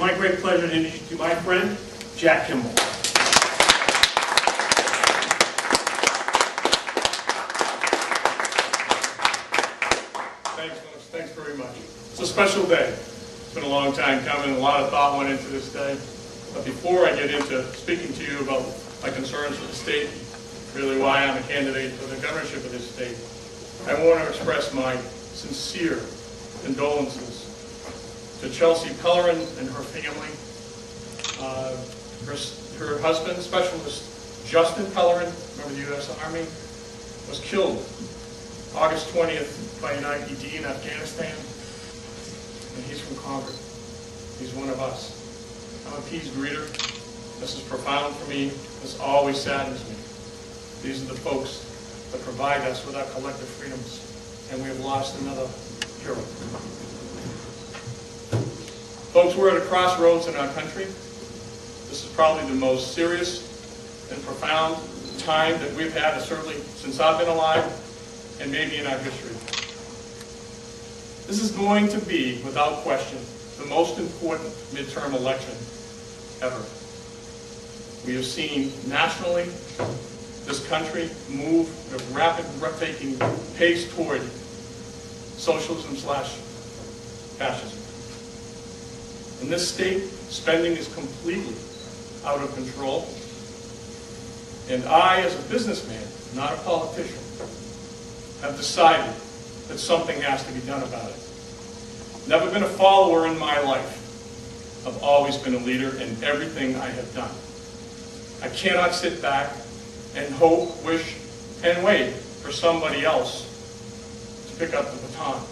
my great pleasure to introduce you my friend, Jack Kimball. Thanks very much. It's a special day. It's been a long time coming. A lot of thought went into this day. But before I get into speaking to you about my concerns for the state, really why I'm a candidate for the governorship of this state, I want to express my sincere condolences to Chelsea Pellerin and her family. Her husband, Specialist Justin Pellerin, member of the U.S. Army, was killed August 20th by an IED in Afghanistan. And he's from Concord. He's one of us. I'm a peace greeter. This is profound for me. This always saddens me. These are the folks that provide us with our collective freedoms, and we have lost another hero. Folks, we're at a crossroads in our country. This is probably the most serious and profound time that we've had, certainly since I've been alive, and maybe in our history. This is going to be, without question, the most important midterm election ever. We have seen nationally this country move at a rapid, breathtaking pace toward socialism/fascism. In this state, spending is completely out of control. And I, as a businessman, not a politician, have decided that something has to be done about it. Never been a follower in my life. I've always been a leader in everything I have done. I cannot sit back and hope, wish, and wait for somebody else to pick up the baton.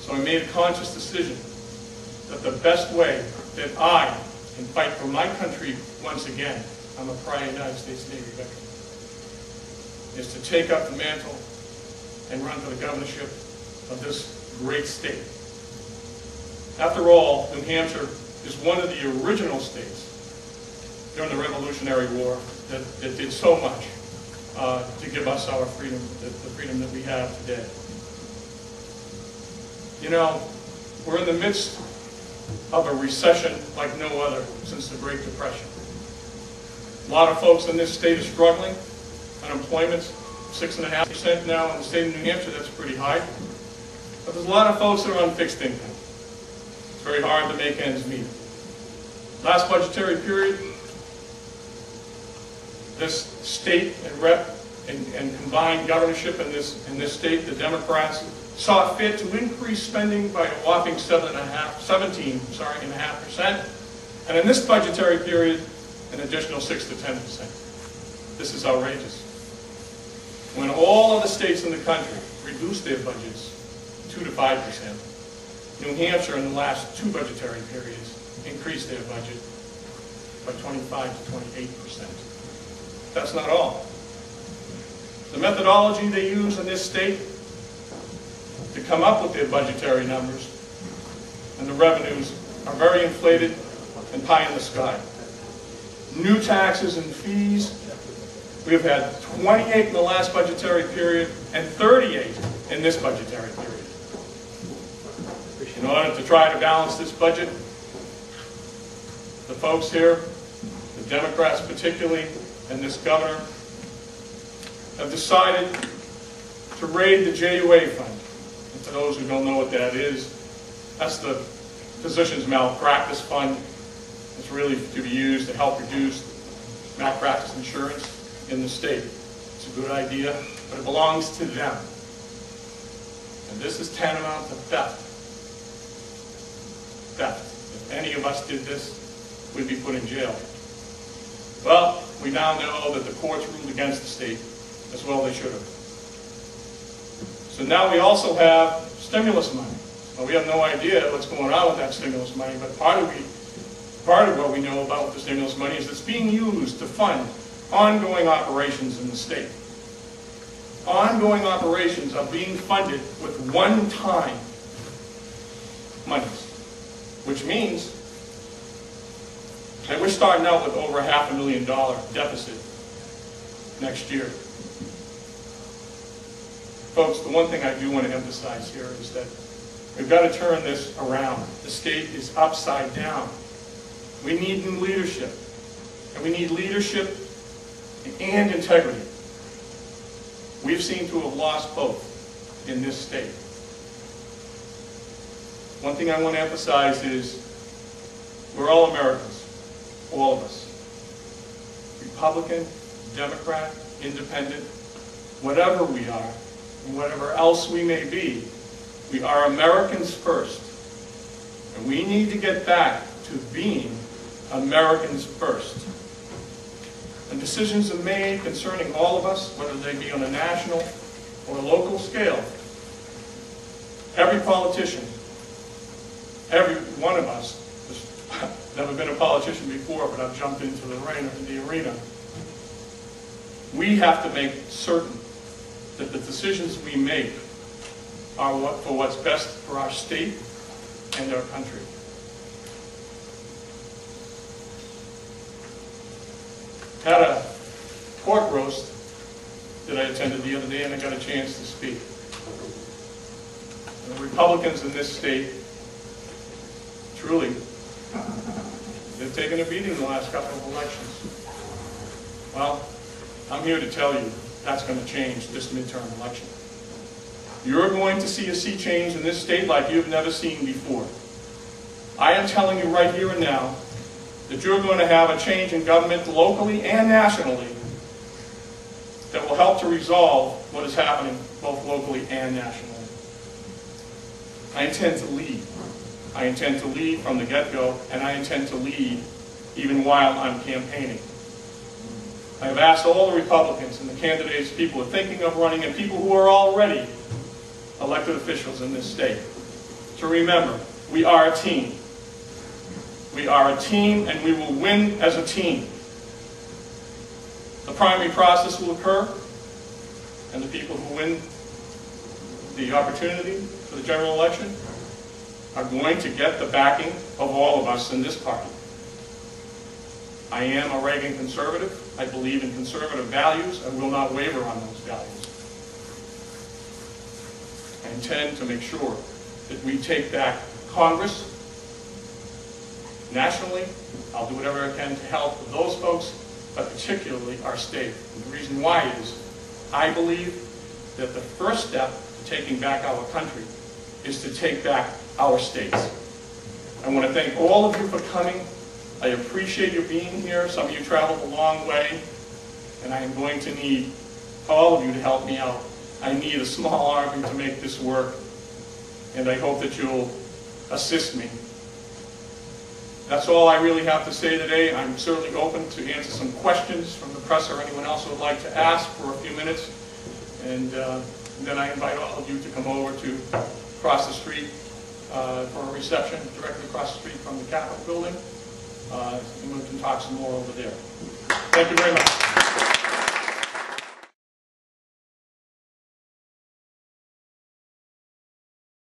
So I made a conscious decision that the best way that I can fight for my country once again, I'm a prior United States Navy veteran, is to take up the mantle and run for the governorship of this great state. After all, New Hampshire is one of the original states during the Revolutionary War that did so much to give us our freedom, the freedom that we have today. You know, we're in the midst of a recession like no other since the Great Depression. A lot of folks in this state are struggling. Unemployment's 6.5% now in the state of New Hampshire. That's pretty high. But there's a lot of folks that are on fixed income. It's very hard to make ends meet. Last budgetary period, this state and rep and combined governorship in this state, the Democrats saw fit to increase spending by a whopping 17.5%, and in this budgetary period, an additional 6 to 10%. This is outrageous. When all other states in the country reduced their budgets 2 to 5%, New Hampshire in the last 2 budgetary periods increased their budget by 25 to 28%. That's not all. The methodology they use in this state to come up with their budgetary numbers and the revenues are very inflated and pie in the sky. New taxes and fees, we've had 28 in the last budgetary period and 38 in this budgetary period. In order to try to balance this budget, the folks here, the Democrats particularly, and this governor, have decided to raid the JUA fund. And for those who don't know what that is, that's the physician's malpractice fund. It's really to be used to help reduce malpractice insurance in the state. It's a good idea, but it belongs to them. And this is tantamount to theft. Theft. If any of us did this, we'd be put in jail. Well, we now know that the courts ruled against the state, as well they should have. So now we also have stimulus money. Well, we have no idea what's going on with that stimulus money, but part of what we know about the stimulus money is it's being used to fund ongoing operations in the state. Ongoing operations are being funded with one-time monies, which means that we're starting out with over a $500,000 deficit next year. Folks, the one thing I do want to emphasize here is that We've got to turn this around. The state is upside down. We need new leadership. And we need leadership and integrity. We've seemed to have lost both in this state. One thing I want to emphasize is we're all Americans, all of us. Republican, Democrat, Independent, whatever we are, and whatever else we may be, we are Americans first. And we need to get back to being Americans first. And decisions are made concerning all of us, whether they be on a national or a local scale. Every politician, every one of us, has never been a politician before, but I've jumped into the arena. We have to make certain that the decisions we make are for what's best for our state and our country. Had a pork roast that I attended the other day, and I got a chance to speak. And the Republicans in this state, truly, they've taken a beating the last couple of elections. Well, I'm here to tell you that's going to change this midterm election. You're going to see a sea change in this state like you've never seen before. I am telling you right here and now that you're going to have a change in government locally and nationally that will help to resolve what is happening both locally and nationally. I intend to lead. I intend to lead from the get-go, and I intend to lead even while I'm campaigning. I have asked all the Republicans and the candidates people are thinking of running and people who are already elected officials in this state to remember, we are a team. We are a team, and we will win as a team. The primary process will occur, and the people who win the opportunity for the general election are going to get the backing of all of us in this party. I am a Reagan conservative. I believe in conservative values. I will not waver on those values. I intend to make sure that we take back Congress nationally. I'll do whatever I can to help those folks, but particularly our state. And the reason why is I believe that the first step to taking back our country is to take back our states. I want to thank all of you for coming. I appreciate you being here. Some of you traveled a long way, and I am going to need all of you to help me out. I need a small army to make this work, and I hope that you'll assist me. That's all I really have to say today. I'm certainly open to answer some questions from the press or anyone else who would like to ask for a few minutes. And then I invite all of you to come over to across the street for a reception directly across the street from the Capitol building. And we can talk some more over there. Thank you very much.